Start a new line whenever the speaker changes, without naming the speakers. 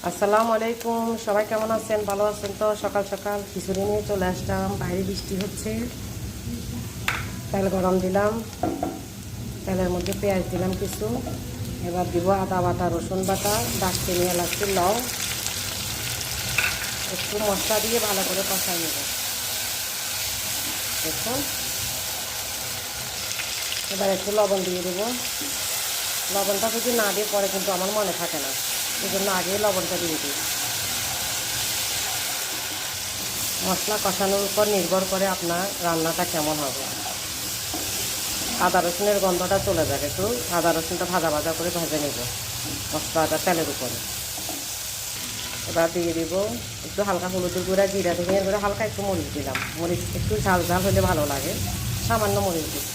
আসসালামু আলাইকুম, সবাই কেমন আছেন? ভালো আছেন তো? সকাল সকাল খিচুড়ি নিয়ে চলে আসলাম। বাইরে বৃষ্টি হচ্ছে। তেল গরম দিলাম, তেলের মধ্যে পেঁয়াজ দিলাম কিছু। এবার দিব আদা বাটা, রসুন বাটা, দারচিনি, এলাচি, লং। একটু মশলা দিয়ে ভালো করে কষাই নেব। দেখুন, এবার একটু লবণ দিয়ে দেবো। লবণটা যদি না দিয়ে পরে কিন্তু আমার মনে থাকে না, এই জন্য আগেই লবণটা দিয়ে দিই। মশলা কষানোর উপর নির্ভর করে আপনার রান্নাটা কেমন হবে। আদা রসুনের গন্ধটা চলে যাবে, একটু আদা রসুনটা ভাজা ভাজা করে ভেজে নেব মশলাটা তেলের উপরে। এবার দিয়ে দিব একটু হালকা হলুদের গুঁড়া, জিরা ধনিয়ার গুঁড়া, হালকা একটু মরিচ দিলাম। মরিচ একটু ঝাল ঝাল হলে ভালো লাগে, সামান্য মরিচ দিই।